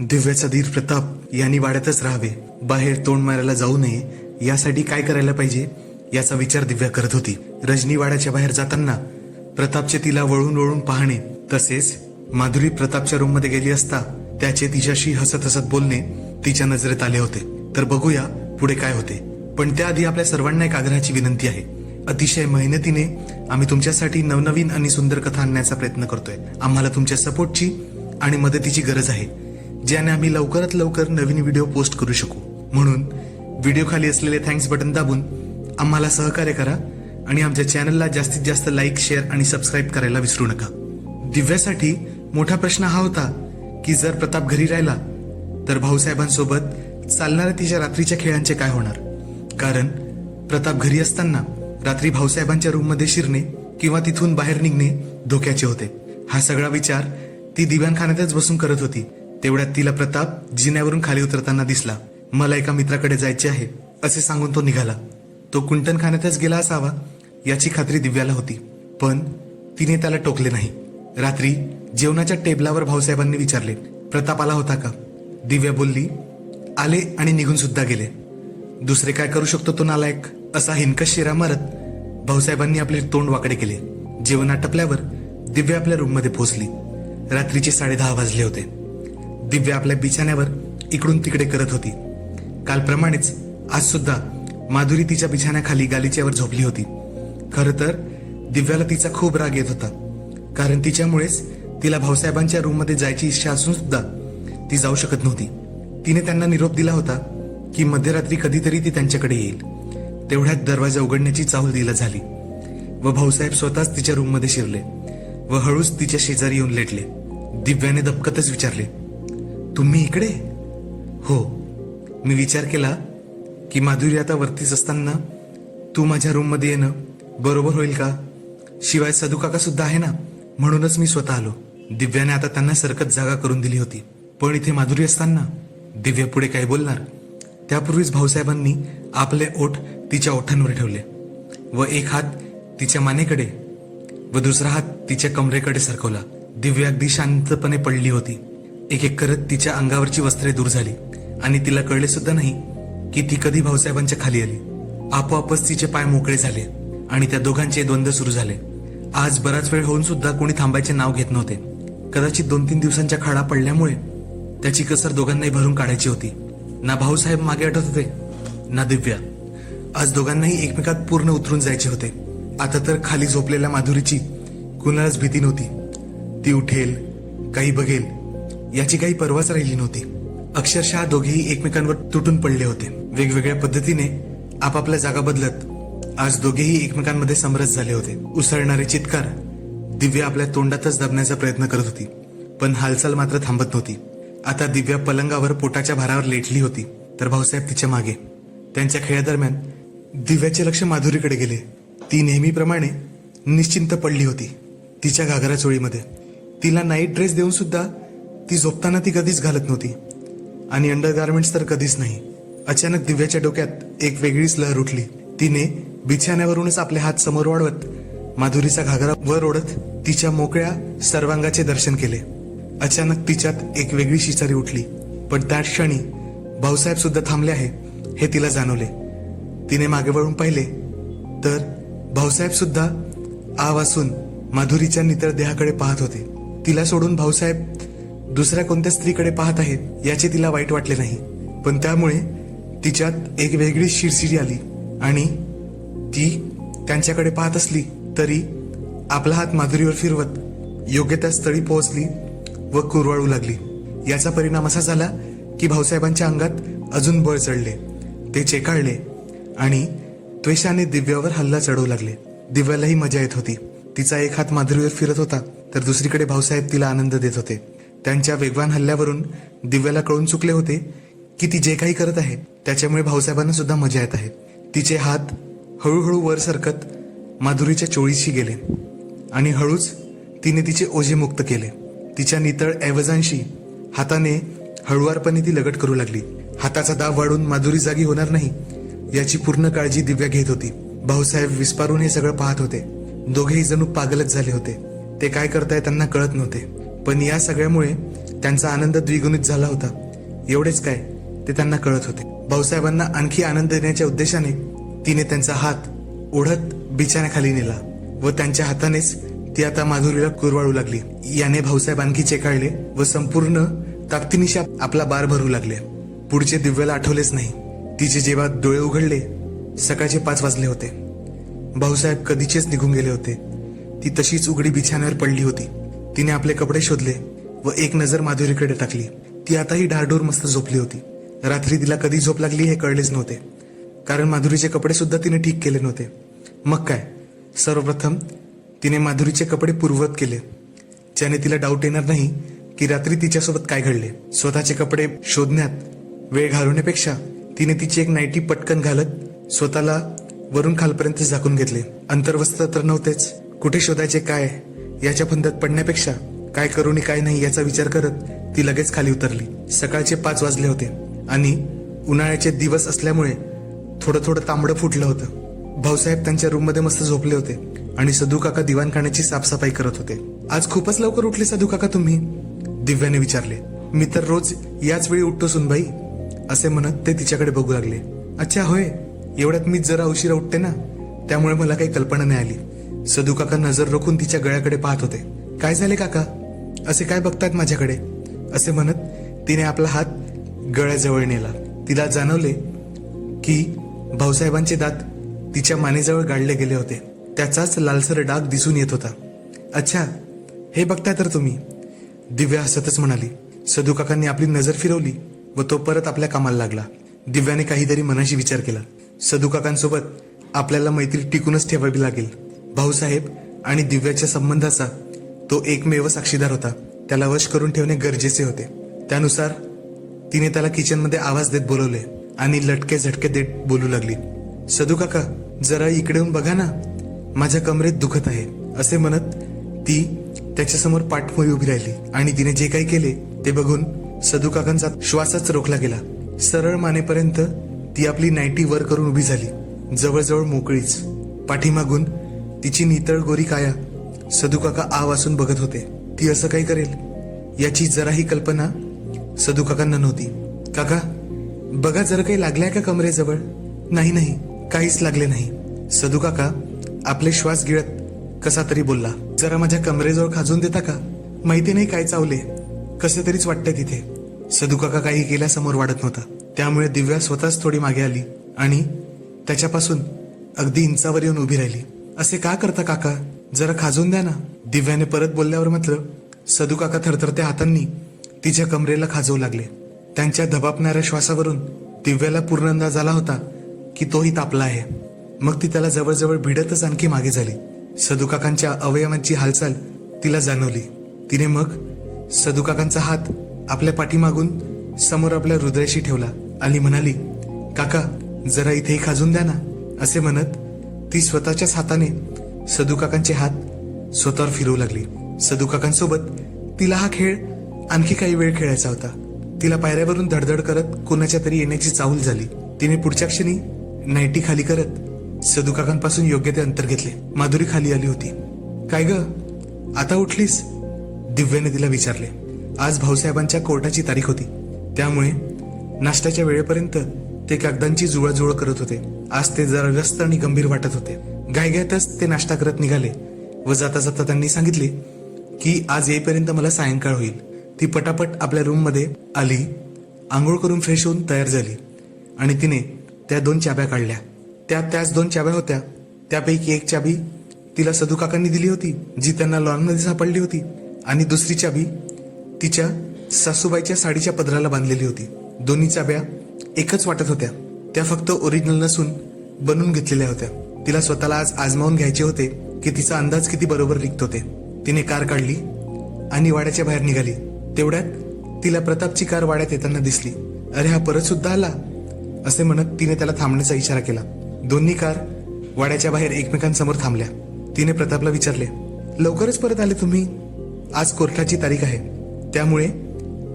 दिव्याचा धीर प्रताप यांनी वाड्यातच राहावे, बाहेर तोंड मारायला जाऊ नये यासाठी काय करायला पाहिजे याचा विचार दिव्या करत होती. रजनी वाड्याच्या बाहेर जाताना प्रतापचे तिला वळून वळून पाहणे, तसेच माधुरी प्रतापच्या रूम मध्ये गेली असता त्याचे तिच्याशी हसत हसत बोलणे तिच्या नजरेत आले होते. तर बघूया पुढे काय होते. पण त्याआधी आपल्या सर्वांना एक आग्रहाची विनंती आहे. अतिशय मेहनतीने आम्ही तुमच्यासाठी नवनवीन आणि सुंदर कथा आणण्याचा प्रयत्न करतोय. आम्हाला तुमच्या सपोर्टची आणि मदतीची गरज आहे, ज्याने आम्ही लवकरात लवकर नवीन व्हिडिओ पोस्ट करू शकू. म्हणून व्हिडिओ खाली असलेले थँक्स बटन दाबून आम्हाला सहकार्य करा आणि आमच्या चॅनलला जास्तीत जास्त लाईक, शेअर आणि सबस्क्राईब करायला विसरू नका. दिव्यासाठी मोठा प्रश्न हा होता की जर प्रताप घरी राहिला तर भाऊसाहेबांसोबत चालणाऱ्या तिच्या रात्रीच्या खेळांचे काय होणार. कारण प्रताप घरी असताना रात्री भाऊसाहेबांच्या रूममध्ये शिरणे किंवा तिथून बाहेर निघणे धोक्याचे होते. हा सगळा विचार ती दिवाणखान्यातच बसून करत होती. तेवढ्यात तिला प्रताप जिन्यावरून खाली उतरताना दिसला. मला एका मित्राकडे जायचे आहे असे सांगून तो निघाला. तो कुंटणखान्यातच गेला असावा याची खात्री दिव्याला होती, पण तिने त्याला टोकले नाही. रात्री जेवणाच्या टेबलावर भाऊसाहेबांनी विचारले, प्रताप आला होता का? दिव्या बोलली, आले आणि निघून सुद्धा गेले. दुसरे काय करू शकतो तो नालायक, असा हिनकस शिरा मारत भाऊसाहेबांनी आपले तोंड वाकडे केले. जेवण आटपल्यावर दिव्या आपल्या रूममध्ये पोहोचली. रात्रीचे 10:30 वाजले होते. दिव्या आपल्या बिछाण्यावर इकडून तिकडे करत होती. कालप्रमाणेच आज सुद्धा माधुरी तिच्या बिछाण्याखाली गालिच्यावर झोपली होती. खरं तर दिव्याला तिचा खूप राग येत होता, कारण तिच्यामुळेच तिला भाऊसाहेबांच्या रूममध्ये जायची इच्छा असून सुद्धा ती जाऊ शकत नव्हती. तिने त्यांना निरोप दिला होता की मध्यरात्री कधीतरी ती त्यांच्याकडे येईल. तेवढ्यात दरवाजा उघडण्याची चाहूल तिला झाली व भाऊसाहेब स्वतःच तिच्या रूममध्ये शिरले व हळूच तिच्या शेजारी येऊन लेटले. दिव्याने दबकतच विचारले, तुम्ही इकडे? हो. मी विचार केला की माधुरी आता वरतीच असताना तू माझ्या रूममध्ये येणं बरोबर होईल का? शिवाय सदू काका सुद्धा आहे ना, म्हणूनच मी स्वतः आलो. दिव्याने आता त्यांना सरकत जागा करून दिली होती. पण इथे माधुरी असताना दिव्या पुढे काय बोलणार त्यापूर्वीच भाऊसाहेबांनी आपले ओठ तिच्या ओठांवर ठेवले व एक हात तिच्या मानेकडे व दुसरा हात तिच्या कमरेकडे सरकवला. दिव्या अगदी शांतपणे पडली होती. एक एक करत तिच्या अंगावरची वस्त्रे दूर झाली आणि तिला कळले सुद्धा नाही की ती कधी भाऊसाहेबांच्या खाली आली. आपोआपच तिचे पाय मोकळे झाले आणि त्या दोघांचे द्वंद्व सुरू झाले. आज बराच वेळ होऊन सुद्धा कोणी थांबायचे नाव घेत नव्हते. कदाचित 2-3 दिवसांच्या खाडा पडल्यामुळे त्याची कसर दोघांनाही भरून काढायची होती. ना भाऊसाहेब मागे अटत होते ना दिव्या. आज दोघांनाही एकमेकात पूर्ण उतरून जायचे होते. आता तर खाली झोपलेल्या माधुरीची कुणालाच भीती नव्हती. ती उठेल, काही बघेल याची काही पर्वाच राहिली नव्हती. अक्षरशः दोघेही एकमेकांवर तुटून पडले होते. वेगवेगळ्या पद्धतीने आपापल्या जागा बदलत आज दोघेही एकमेकांमध्ये समरस झाले होते. उसळणारे चित्कार दिव्या आपल्या तोंडातच दाबण्याचा प्रयत्न करत होती, पण हालचाल मात्र थांबत नव्हती. आता दिव्या पलंगावर पोटाच्या भारावर लेटली होती तर भाऊसाहेब तिच्या मागे. त्यांच्या खेळादरम्यान दिव्याचे लक्ष माधुरीकडे गेले. ती नेहमीप्रमाणे निश्चिंत पडली होती तिच्या घागरा चोळीमध्ये. तिला नाईट ड्रेस देऊन सुद्धा ती झोपताना ती कधीच घालत नव्हती आणि अंडरगार्मेंट्स तर कधीच नाही. अचानक दिव्याच्या डोक्यात एक वेगळीच लहर उठली. तिने बिछाण्यावरूनच आपले हात समोर वाढवत माधुरीचा घागरा वर ओढत तिच्या मोकळ्या सर्वांगाचे दर्शन केले. अचानक तिच्यात एक वेगळी शिसारी उठली, पण त्याच क्षणी भाऊसाहेब सुद्धा थांबले आहे हे तिला जाणवले. तिने मागे वळून पाहिले तर भाऊसाहेब सुद्धा आ वासून माधुरीच्या नितळ देहाकडे पाहत होते. तिला सोडून भाऊसाहेब दुसऱ्या कोणत्या स्त्रीकडे पाहत आहेत याचे तिला वाईट वाटले नाही, पण त्यामुळे तिच्यात एक वेगळी शिरशिरी आली आणि ती त्यांच्याकडे पाहत असली तरी आपला हात माधुरीवर फिरवत योग्य त्या स्थळी पोहोचली व कुरवाळू लागली. याचा परिणाम असा झाला की भाऊसाहेबांच्या अंगात अजून बळ चढले. ते चेकाळले आणि त्वेषाने दिव्यावर हल्ला चढवू लागले. दिव्यालाही मजा येत होती. तिचा एक हात माधुरीवर फिरत होता तर दुसरीकडे भाऊसाहेब तिला आनंद देत होते. त्यांच्या वेगवान हल्ल्यावरून दिव्याला कळून चुकले होते की ती जे काही करत आहे त्याच्यामुळे भाऊसाहेबांना सुद्धा मजा येत आहे. तिचे हात हळूहळू वर सरकत माधुरीच्या चोळीशी गेले आणि हळूच तिने तिचे ओझे मुक्त केले. तिच्या नितळ ऐवजांशी हाताने हळुवारपणे ती लगट करू लागली. हाताचा दाब वाढून माधुरी जागी होणार नाही याची पूर्ण काळजी दिव्या घेत होती. भाऊसाहेब विस्पारून हे सगळं पाहत होते. दोघेही जणू पागलच झाले होते. ते काय करताय त्यांना कळत नव्हते, पण या सगळ्यामुळे त्यांचा आनंद द्विगुणित झाला होता. एवढेच काय ते त्यांना कळत होते. भाऊसाहेबांना आणखी आनंद देण्याच्या उद्देशाने तिने त्यांचा हात ओढत बिछाण्याखाली नेला व त्यांच्या हातानेच ती आता माधुरीला कुरवाळू लागली. याने भाऊसाहेब आणखी चेकाळले व संपूर्ण ताकदीनिशी आपला बार भरू लागले. पुढचे दिव्याला आठवलेच नाही. तिचे जेव्हा डोळे उघडले सकाळचे 5 वाजले होते. भाऊसाहेब कधीचेच निघून गेले होते. ती तशीच उघडी बिछाण्यावर पडली होती. तिने आपले कपडे शोधले व एक नजर माधुरीकडे टाकली. ती आताही ढारढूर मस्त झोपली होती. रात्री तिला कधी झोप लागली हे कळलेच नव्हते, कारण माधुरीचे कपडे सुद्धा तिने ठीक केले नव्हते. मग काय, सर्वप्रथम तिने माधुरीचे कपडे पूर्ववत केले, ज्याने तिला डाऊट येणार नाही की रात्री तिच्यासोबत काय घडले. स्वतःचे कपडे शोधण्यात वेळ घालवण्यापेक्षा तिने तिची एक नाईटी पटकन घालत स्वतःला वरून खालपर्यंत झाकून घेतले. अंतर्वस्त्र तर नव्हतेच. कुठे शोधायचे काय याच्या फंदात पडण्यापेक्षा काय करू आणि काय नाही याचा विचार करत ती लगेच खाली उतरली. सकाळचे 5 वाजले होते आणि उन्हाळ्याचे दिवस असल्यामुळे थोडं थोडं तांबडं फुटलं होतं. भाऊसाहेब त्यांच्या रूममध्ये मस्त झोपले होते आणि सदू काका दिवाणखान्याची साफसफाई करत होते. आज खूपच लवकर उठले सदू काका तुम्ही, दिव्याने विचारले. मी तर रोज याच वेळी उठतो सुनबाई, असे म्हणत ते तिच्याकडे बघू लागले. अच्छा होय, एवढ्यात मीच जरा उशिरा उठते ना, त्यामुळे मला काही कल्पना नाही आली. सदू काका नजर रोखून तिच्या गळ्याकडे पाहत होते. काय झाले काका, असे काय बघतायत माझ्याकडे, असे म्हणत तिने आपला हात गळ्याजवळ नेला. तिला जाणवले की भाऊसाहेबांचे दात तिच्या मानेजवळ गाडले गेले होते. त्याचाच लालसर डाग दिसून येत होता. अच्छा हे बघताय तर तुम्ही, दिव्या हसतच म्हणाली. सदू काकांनी आपली नजर फिरवली व तो परत आपल्या कामाला लागला. दिव्याने काहीतरी मनाशी विचार केला. सदू काकांसोबत आपल्याला मैत्री टिकूनच ठेवावी लागेल. भाऊसाहेब आणि दिव्याच्या संबंधाचा तो एकमेव साक्षीदार होता. त्याला वश करून ठेवणे गरजेचे होते. त्यानुसार तिने त्याला किचनमध्ये आवाज देत बोलवले आणि लटके झटके देत बोलू लागली. सदू काका जरा इकडे येऊन बघा ना, माझ्या कमरेत दुखत आहे, असे म्हणत ती त्याच्यासमोर पाठमोरी उभी राहिली आणि तिने जे काही केले ते बघून सदू काकांचा श्वासच रोखला गेला. सरळ मानेपर्यंत ती आपली नाईटी वर करून उभी झाली, जवळजवळ मोकळीच. पाठीमागून तिची नितळ गोरी काया सदू काका आ वासून बघत होते. ती असं काही करेल याची जराही कल्पना सदू काकांना नव्हती. काका बघा जरा काही लागलाय का कमरेजवळ? नाही नाही, काहीच लागले नाही. सदू काका आपले श्वास गिळत कसा तरी बोलला. जरा माझ्या कमरेजवळ खाजून देता का? माहिती नाही काय चावले, कसे तरीच वाटतंय तिथे. सदू काका काही केल्यासमोर वाढत नव्हता. त्यामुळे दिव्या स्वतःच थोडी मागे आली आणि त्याच्यापासून अगदी इंचावर येऊन उभी राहिली. असे का करता काका, जरा खाजून द्या ना, दिव्याने परत बोलल्यावर मात्र सदू काका थरथरत्या हातांनी तिच्या कमरेला खाजवू लागले. त्यांच्या धबापणाऱ्या श्वासावरून दिव्याला पूर्ण अंदाज आला होता की तोही तापला आहे. मग ती त्याला जवळजवळ भिडतच आणखी मागे झाली. सदू काकांच्या अवयवांची हालचाल तिला जाणवली. तिने मग सदू काकांचा हात आपल्या पाठीमागून समोर आपल्या हृदयाशी ठेवला आणि म्हणाली, काका जरा इथेही खाजून द्या ना, असे म्हणत ती स्वतःच्याच हाताने सदू काकांचे हात स्वतःवर फिरवू लागली. सदू काकांसोबत तिला हा खेळ आणखी काही वेळ खेळायचा होता. तिला पायऱ्यावरून धडधड करत कोणाच्या तरी येण्याची चाहूल झाली. तिने पुढच्या क्षणी नाईटी खाली करत सदू काकांपासून योग्य ते अंतर घेतले. माधुरी खाली आली होती. काय ग, आता उठलीस? दिव्याने तिला विचारले. आज भाऊसाहेबांच्या कोर्टाची तारीख होती, त्यामुळे नाश्त्याच्या वेळेपर्यंत ते कागदांची जुळाजुळ करत होते. आज ते जरा व्यस्त आणि गंभीर वाटत होते. घाईघाईतच ते नाश्ता करत निघाले व जाता जाता त्यांनी सांगितले की आज येईपर्यंत मला सायंकाळ होईल. ती पटापट आपल्या रूममध्ये आली, आंघोळ करून फ्रेश होऊन तयार झाली आणि तिने त्या 2 चाब्या काढल्या. त्याच 2 चाब्या होत्या. त्यापैकी एक चाबी तिला सदू काकांनी दिली होती, जी त्यांना लॉनमध्ये सापडली होती, आणि दुसरी चाबी तिच्या सासूबाईच्या साडीच्या पदराला बांधलेली होती. दोन्ही चाब्या एकच वाटत होत्या. त्या फक्त ओरिजिनल नसून बनवून घेतलेल्या होत्या. तिला स्वतःला आज आजमावून घ्यायचे होते की तिचा अंदाज किती बरोबर निघत होते. तिने कार काढली आणि वाड्याच्या बाहेर निघाली. तेवढ्यात तिला प्रतापची कार वाड्यात येताना दिसली. अरे हा परत सुद्धा आला, असे म्हणत तिने त्याला थांबण्याचा इशारा केला. दोन्ही कार वाड्याच्या बाहेर एकमेकांसमोर थांबल्या. तिने प्रतापला विचारले, लवकरच परत आले तुम्ही? आज कोर्टाची तारीख आहे, त्यामुळे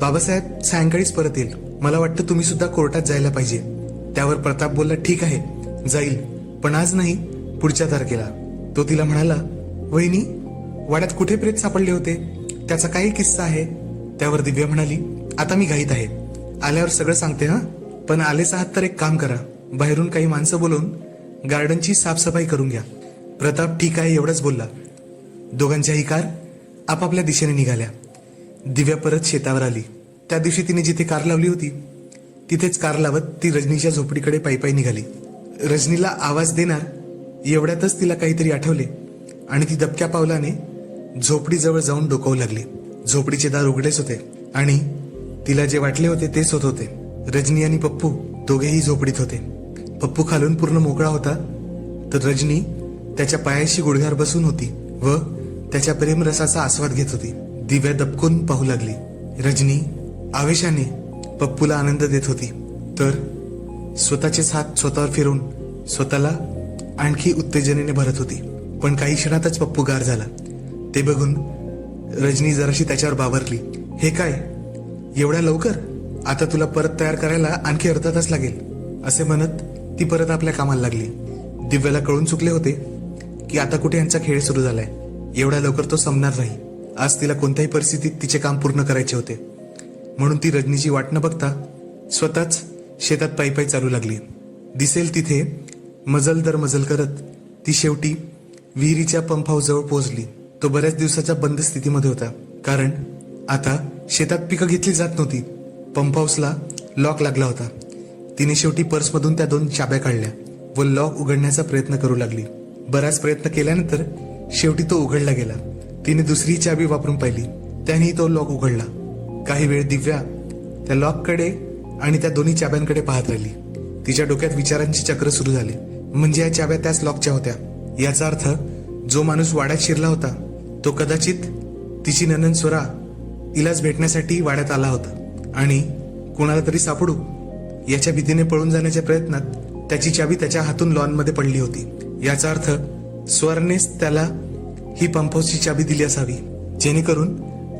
बाबासाहेब सायंकाळीच परत येईल. मला वाटतं तुम्ही सुद्धा कोर्टात जायला पाहिजे. त्यावर प्रताप बोलला, ठीक आहे जाईल, पण आज नाही, पुढच्या तारखेला. तो तिला म्हणाला, वहिनी वाड्यात कुठे प्रेत सापडले होते, त्याचा काही किस्सा आहे? त्यावर दिव्या म्हणाली, आता मी घाईत आहे, आल्यावर सगळं सांगते हा. पण आलेच आहात तर एक काम करा, बाहेरून काही माणसं बोलवून गार्डनची साफसफाई करून घ्या. प्रताप ठीक आहे एवढंच बोलला. दोघांच्याही कार आपापल्या दिशेने निघाल्या. दिव्या परत शेतावर आली. त्या दिवशी तिने जिथे कार लावली होती तिथेच कार लावत ती रजनीच्या झोपडीकडे पायी निघाली. रजनीला आवाज देणार एवढ्यातच तिला काहीतरी आठवले आणि ती दबक्या पावलाने झोपडीजवळ जाऊन डोकावू लागली. झोपडीचे दार उघडेच होते आणि तिला जे वाटले होते तेच होत होते. रजनी आणि पप्पू दोघेही झोपडीत होते. पप्पू खालून पूर्ण मोकळा होता तर रजनी त्याच्या पायाशी गुडघ्यावर बसून होती व त्याच्या प्रेमरसाचा आस्वाद घेत होती. दिव्या दबकून पाहू लागली. रजनी आवेशाने पप्पूला आनंद देत होती तर स्वतःचेच हात स्वतःवर फिरवून स्वतःला आणखी उत्तेजनेने भरत होती. पण काही क्षणातच पप्पू गार झाला. ते बघून रजनी जराशी त्याच्यावर बावरली. हे काय, एवढ्या लवकर? आता तुला परत तयार करायला आणखी अर्धा तास लागेल, असे म्हणत ती परत आपल्या कामाला लागली. दिव्याला कळून चुकले होते की आता कुठे यांचा खेळ सुरू झालाय. एवढ्या लवकर तो संपणार नाही. आज तिला कोणत्याही परिस्थितीत तिचे काम पूर्ण करायचे होते. म्हणून ती रजनीची वाट न बघता स्वतःच शेतात पायी चालू लागली. दिसेल तिथे मजल दर मजल करत ती शेवटी विहिरीच्या पंप हाऊसजवळ पोहोचली. तो बऱ्याच दिवसाच्या बंद स्थितीमध्ये होता कारण आता शेतात पिकं घेतली जात नव्हती. पंप हाऊसला लॉक लागला होता. तिने शेवटी पर्समधून त्या 2 चाब्या काढल्या व लॉक उघडण्याचा प्रयत्न करू लागली. बराच प्रयत्न केल्यानंतर शेवटी तो उघडला गेला. तिने दुसरी चाबी वापरून पाहिली, त्यानेही तो लॉक उघडला. काही वेळ दिव्या त्या लॉककडे आणि त्या दोन्ही चाब्यांकडे पाहत राहिली. तिच्या डोक्यात विचारांची चक्र सुरू झाली. म्हणजे या चाब्या त्याच लॉकच्या होत्या. याचा अर्थ जो माणूस वाड्यात शिरला होता तो कदाचित तिची नणंद स्वरा तिलाच भेटण्यासाठी वाड्यात आला होता आणि कोणाला तरी सापडू याच्या भीतीने पळून जाण्याच्या प्रयत्नात त्याची चाबी त्याच्या हातून लॉनमध्ये पडली होती. याचा अर्थ स्वरनेच त्याला ही पंप हाऊसची चाबी दिली असावी जेणेकरून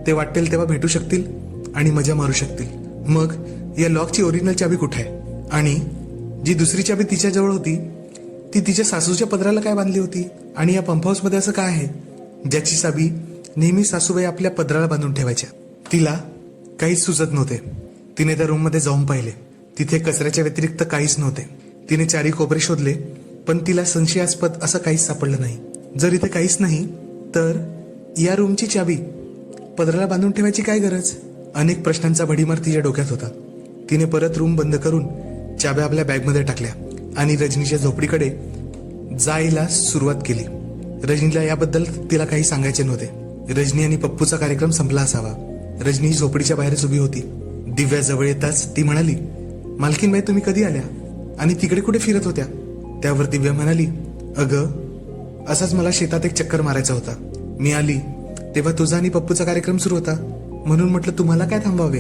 ते वाटेल तेव्हा भेटू शकतील आणि मजा मारू शकतील. मग या लॉकची ओरिजिनल चाबी कुठे आहे? आणि जी दुसरी चाबी तिच्याजवळ होती ती तिच्या सासूच्या पदराला काय बांधली होती? आणि या पंप हाऊसमध्ये असं काय आहे ज्याची चाबी नेहमी सासूबाई आपल्या पदराला बांधून ठेवायच्या? तिला काहीच सुचत नव्हते. तिने त्या रूममध्ये जाऊन पाहिले. तिथे कचऱ्याच्या व्यतिरिक्त काहीच नव्हते. तिने चारी कोपरे शोधले पण तिला संशयास्पद असं काहीच सापडलं नाही. जर इथे काहीच नाही तर या रूमची चाबी पदराला बांधून ठेवायची काय गरज? अनेक प्रश्नांचा भडीमार तिच्या डोक्यात होता. तिने परत रूम बंद करून चाब्या आपल्या बॅगमध्ये टाकल्या आणि रजनीच्या झोपडीकडे जायला सुरुवात केली. रजनीला याबद्दल तिला काही सांगायचे नव्हते. रजनी आणि पप्पूचा कार्यक्रम संपला असावा. रजनी झोपडीच्या बाहेरच उभी होती. दिव्या जवळ येताच ती म्हणाली, मालकीनबाई तुम्ही कधी आल्या आणि तिकडे कुठे फिरत होत्या? त्यावर दिव्या म्हणाली, अगं असाच मला शेतात एक चक्कर मारायचा होता. मी आली तेव्हा तुझा आणि पप्पूचा कार्यक्रम सुरू होता म्हणून म्हटलं तुम्हाला काय थांबावे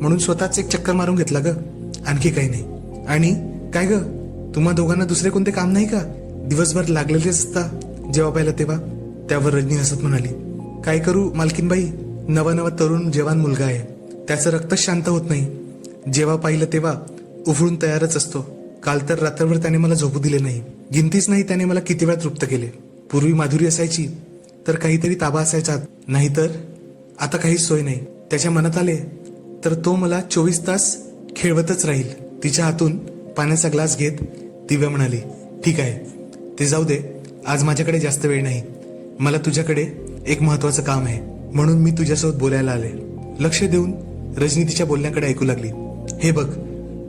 म्हणून स्वतःच एक चक्कर मारून घेतला ग, आणखी काही नाही. आणि काय ग, तुम्हा दोघांना दुसरे कोणते काम नाही का? दिवसभर लागलेले असता जेव्हा पाहिलं तेव्हा. त्यावर रजनी हसत म्हणाली, काय करू मालकीनबाई, नवा तरुण जवान मुलगा आहे. त्याचं रक्त शांत होत नाही. जेव्हा पाहिलं तेव्हा उफळून तयारच असतो. काल तर रात्रभर त्याने मला झोपू दिले नाही. गिनतीच नाही त्याने मला किती वेळा तृप्त केले. पूर्वी माधुरी असायची तर काहीतरी ताबा असायचा, नाहीतर आता काहीच सोय नाही. त्याच्या मनात आले तर तो मला 24 तास खेळवतच राहील. तिच्या हातून पाण्याचा ग्लास घेत दिव्या म्हणाली, ठीक आहे ते जाऊ दे, आज माझ्याकडे जास्त वेळ नाही. मला तुझ्याकडे एक महत्वाचं काम आहे म्हणून मी तुझ्यासोबत बोलायला आले. लक्ष देऊन रजनी तिच्या बोलण्याकडे ऐकू लागली. हे बघ,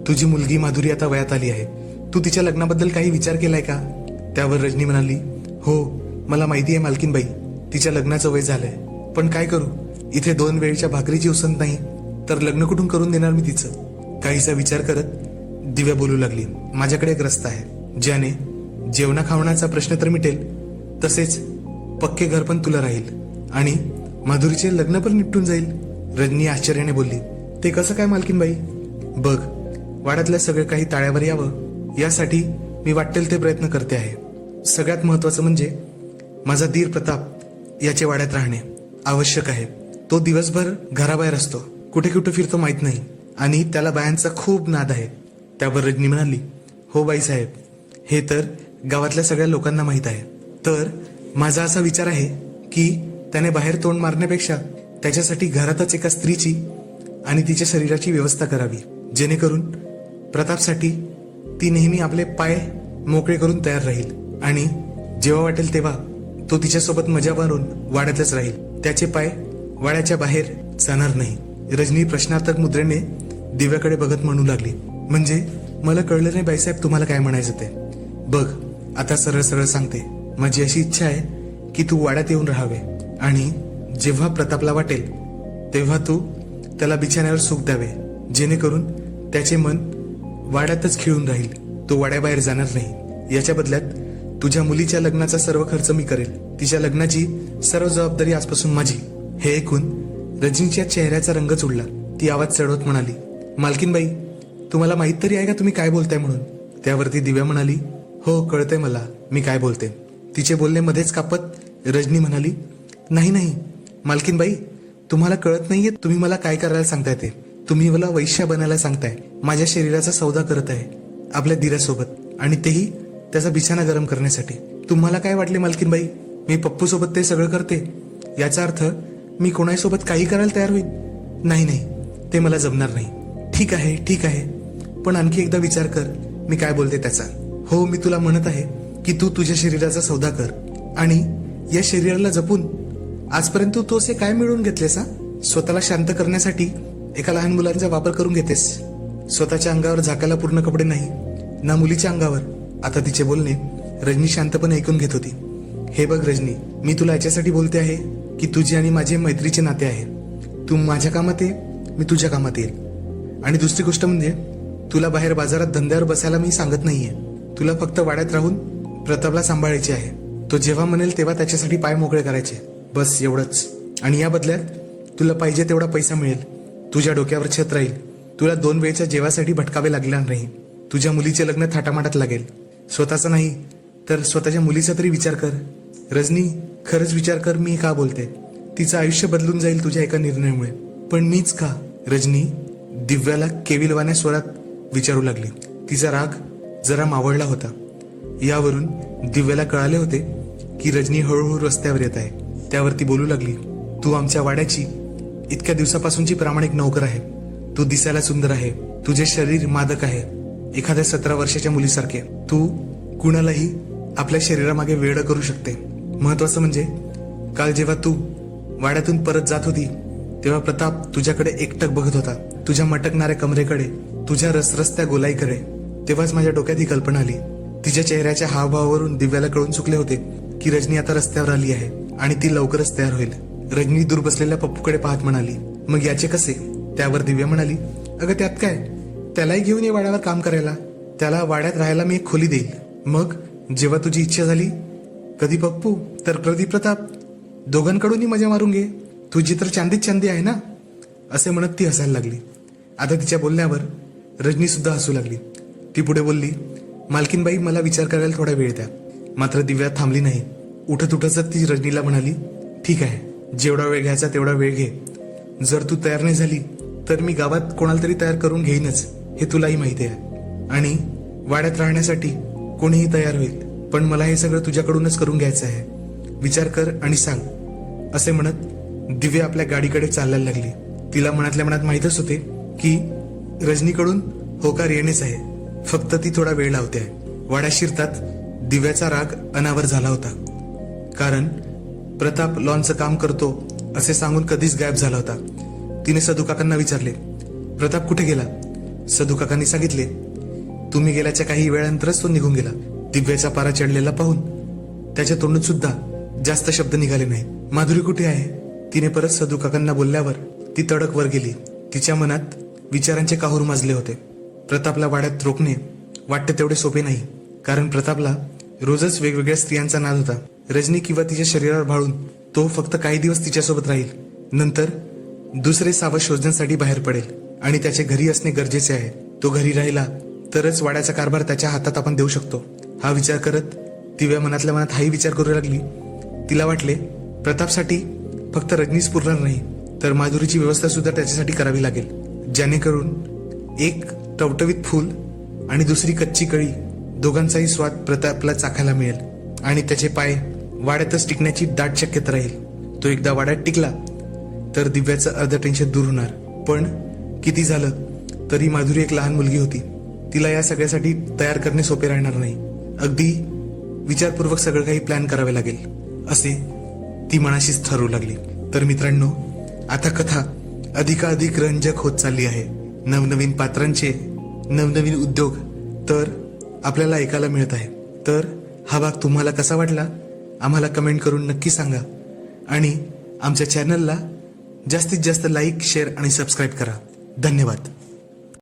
तुझी मुलगी माधुरी आता वयात आली आहे. तू तिच्या लग्नाबद्दल काही विचार केलाय का? त्यावर रजनी म्हणाली, हो मला माहिती आहे मालकीनबाई, तिच्या लग्नाचं वय झालंय. पण काय करू, इथे 2 वेळच्या भाकरीची उसंत नाही तर लग्न कुठून करून देणार मी तिचं? काहीसा विचार करत दिव्या बोलू लागली, माझ्याकडे एक रस्ता आहे ज्याने जेवणा खावण्याचा प्रश्न तर मिटेल तसेच पक्के घर पण तुला राहील आणि माधुरीचे लग्न पण निपटून जाईल. रजनी आश्चर्याने बोलली, ते कसं काय मालकीनबाई? बघ, वाड्यातलं सगळं काही ताळ्यावर यावं यासाठी मी वाटेल ते प्रयत्न करते आहे. सगळ्यात महत्वाचं म्हणजे माझा धीर प्रताप याचे वाड्यात राहणे आवश्यक आहे. तो दिवसभर घराबाहेर असतो, कुठे कुठे फिरतो माहित नाही आणि त्याला बायांचा खूप नाद आहे. त्यावर रजनी म्हणाली, हो बाईसाहेब, हे तर गावातल्या सगळ्या लोकांना माहीत आहे. तर माझा असा विचार आहे की त्याने बाहेर तोंड मारण्यापेक्षा त्याच्यासाठी घरातच एका स्त्रीची आणि तिच्या शरीराची व्यवस्था करावी, जेणेकरून प्रतापसाठी ती नेहमी आपले पाय मोकळे करून तयार राहील आणि जेव्हा वाटेल तेव्हा तो तिच्यासोबत मजा मारून वाड्यातच राहील. त्याचे पाय वाड्याच्या बाहेर जाणार नाही. रजनी प्रश्नार्थक मुद्रेने दिव्याकडे बघत म्हणू लागली, म्हणजे मला कळलं नाही बाईसाहेब तुम्हाला काय म्हणायचं ते. बघ आता सरळ सरळ सांगते, माझी अशी इच्छा आहे की तू वाड्यात येऊन राहावे आणि जेव्हा प्रतापला वाटेल तेव्हा तू त्याला बिछाण्यावर सुख द्यावे, जेणेकरून त्याचे मन वाड्यातच खिळून राहील, तो वाड्याबाहेर जाणार नाही. याच्या बदल्यात तुझ्या मुलीच्या लग्नाचा सर्व खर्च मी करेल, तिच्या लग्नाची सर्व जबाबदारी आजपासून माझी. हे ऐकून रजनीच्या चेहऱ्याचा रंगच उडला. ती आवाज चढवत म्हणाली, मालकीनबाई तुम्हाला माहित तरी आहे का तुम्ही काय बोलताय म्हणून. त्यावरती दिव्या म्हणाली, हो कळतंय मला मी काय बोलते. तिचे बोलणे मध्येच कापत रजनी म्हणाली, नाही नाही मालकीनबाई, तुम्हाला कळत नाहीये तुम्ही मला काय करायला सांगताय ते. तुम्ही मला वैश्या बनायला सांगताय, माझ्या शरीराचा सौदा करत आहे आपल्या दिरासोबत, आणि तेही त्याचा बिछाना गरम करण्यासाठी. तुम्हाला काय वाटले मालकीनबाई, मी पप्पू सोबत ते सगळं करते याचा अर्थ मी कोणासोबत काही करायला तयार होईल? नाही नाही, ते मला जमणार नाही. ठीक आहे ठीक आहे, पण आणखी एकदा विचार कर मी काय बोलते त्याचा. हो मी तुला म्हणत आहे की तू तुझ्या शरीराचा सौदा कर आणि या शरीराला जपून आजपर्यंत तू असे काय मिळवून घेतलेस? स्वतःला शांत करण्यासाठी एका लहान मुलांचा वापर करून घेतेस. स्वतःच्या अंगावर झाकायला पूर्ण कपडे नाही ना मुलीच्या अंगावर. आता तिचे बोलणे रजनी शांतपणे ऐकून घेत होती. हे बघ रजनी, मी तुला याच्यासाठी बोलते आहे की तुझे आणि माझे मैत्रीचे नाते आहे. तू माझ्या कामात ये, मी तुझ्या कामात येईल. आणि दुसरी गोष्ट म्हणजे तुला बाहेर बाजारात धंद्यावर बसायला मी सांगत नाहीये. तुला फक्त वाड्यात राहून प्रतापला सांभाळायचे आहे. तो जेव्हा म्हणेल तेव्हा त्याच्यासाठी पाय मोकळे करायचे, बस एवढंच. आणि या बदल्यात तुला पाहिजे तेवढा पैसा मिळेल, तुझ्या डोक्यावर छत राहील, तुला 2 वेळच्या जेवासाठी भटकावे लागणार नाही, तुझ्या मुलीचे लग्न थाटामाटात लागेल. स्वतःचा नाही तर स्वतःच्या मुलीचा तरी विचार कर. रजनी खरंच विचार कर मी का बोलते. तिचं आयुष्य बदलून जाईल तुझ्या एका निर्णयामुळे. पण मीच का? रजनी दिव्याला केविलवाण्या स्वरात विचारू लागली. तिचा राग जरा मावळला होता. यावरून दिव्याला कळाले होते की रजनी हळूहळू रस्त्यावर येत आहे. त्यावरती बोलू लागली, तू आमच्या वाड्याची इतक्या दिवसापासूनची प्रामाणिक नोकर आहे. तू दिसायला सुंदर आहे, तुझे शरीर मादक आहे, एखाद्या 17 वर्षाच्या मुलीसारखे. तू कुणालाही आपल्या शरीरामागे वेड करू शकते. महत्वाचं म्हणजे काल जेव्हा तू वाड्यातून परत जात होती तेव्हा प्रताप तुझ्याकडे एकटक बघत होता, तुझ्या मटकणाऱ्या कमरेकडे, तुझ्या रसरस्त्या गोलाईकडे. तेव्हाच माझ्या डोक्यात ही कल्पना आली. तिच्या चेहऱ्याच्या हावभावावरून दिव्याला कळून चुकले होते की रजनी आता रस्त्यावर आली आहे आणि ती लवकरच तयार होईल. रजनी दूर बसलेल्या पप्पूकडे पाहत म्हणाली, मग याचे कसे? त्यावर दिव्या म्हणाली, अगं त्यात काय, त्यालाही घेऊन ये वाड्यावर काम करायला. त्याला वाड्यात राहायला मी एक खोली देईल. मग जेव्हा तुझी इच्छा झाली, कधी पप्पू तर कधी प्रताप, दोघांकडूनही मजा मारून घे. तुझी तर चांदीच चांदी आहे ना, असे म्हणत ती हसायला लागली. आता तिच्या बोलण्यावर रजनी सुद्धा हसू लागली. ती पुढे बोलली, मालकीनबाई मला विचार करायला थोडा वेळ द्या. मात्र दिव्या थांबली नाही. उठत उठत ती रजनीला म्हणाली, ठीक आहे, जेवढा वेळ घ्यायचा तेवढा वेळ घे. जर तू तयार नाही झाली तर मी गावात कोणाला तरी तयार करून घेईनच, हे तुलाही माहिती आहे. आणि वाड्यात राहण्यासाठी कोणीही तयार होईल, पण मला हे सगळं तुझ्याकडूनच करून घ्यायचं आहे. विचार कर आणि सांग. असे म्हणत दिव्या आपल्या गाडीकडे चालायला लागली. तिला मनातल्या मनात माहीतच होते की रजनीकडून होकार येणेच आहे, फक्त ती थोडा वेळ लावते आहे. वाड्यात शिरतात दिव्याचा राग अनावर झाला होता, कारण प्रताप लॉनचं काम करतो असे सांगून कधीच गायब झाला होता. तिने सदू काकांना विचारले, प्रताप कुठे गेला? सदू काकांनी सांगितले, तुम्ही गेल्याच्या काही वेळानंतरच तो निघून गेला. दिव्याचा पारा चढलेला पाहून त्याच्या तोंडून सुद्धा जास्त शब्द निघाले नाही. माधुरी कुठे आहे? तिने परत सदू काकांना बोलल्यावर ती तडक वर गेली. तिच्या मनात विचारांचे काहूर माजले होते. प्रतापला वाड्यात रोखणे वाटते तेवढे सोपे नाही, कारण प्रतापला रोजच वेगवेगळ्या स्त्रियांचा नाद होता. रजनी किंवा तिच्या शरीरावर भाळून तो फक्त काही दिवस तिच्यासोबत राहील, नंतर दुसरे सावध शोधण्यासाठी बाहेर पडेल आणि त्याचे घरी असणे गरजेचे आहे. तो घरी राहिला तरच वाड्याचा कारभार त्याच्या हातात आपण देऊ शकतो. हा विचार करत दिव्या मनातल्या मनात हाही विचार करू लागली. तिला वाटले प्रतापसाठी फक्त रजनीच पुरणार नाही तर माधुरीची व्यवस्था सुद्धा त्याच्यासाठी करावी लागेल, जेणेकरून एक टवटवीत फूल आणि दुसरी कच्ची कळी दोघांचाही स्वाद प्रतापला चाखायला मिळेल आणि त्याचे पाय वाड्यातच टिकण्याची दाट शक्यता राहील. तो एकदा वाड्यात टिकला तर दिव्याचं अर्ध टेन्शन दूर होणार. पण किती झालं तरी माधुरी एक लहान मुलगी होती. तिला या सगळ्यासाठी तयार करणे सोपे राहणार नाही. अगदी विचारपूर्वक सगळं काही प्लॅन करावे लागेल असे ती मनाशीच ठरवू लागली. तर मित्रांनो, आता कथा अधिकाधिक रंजक होत चालली आहे. नवनवीन पात्रांचे नवनवीन उद्योग तर आपल्याला ऐकायला मिळत आहे. तर हा भाग तुम्हाला कसा वाटला आम्हाला कमेंट करून नक्की सांगा. आणि आमच्या चॅनलला जास्तीत जास्त लाईक, शेअर आणि सबस्क्राईब करा. धन्यवाद.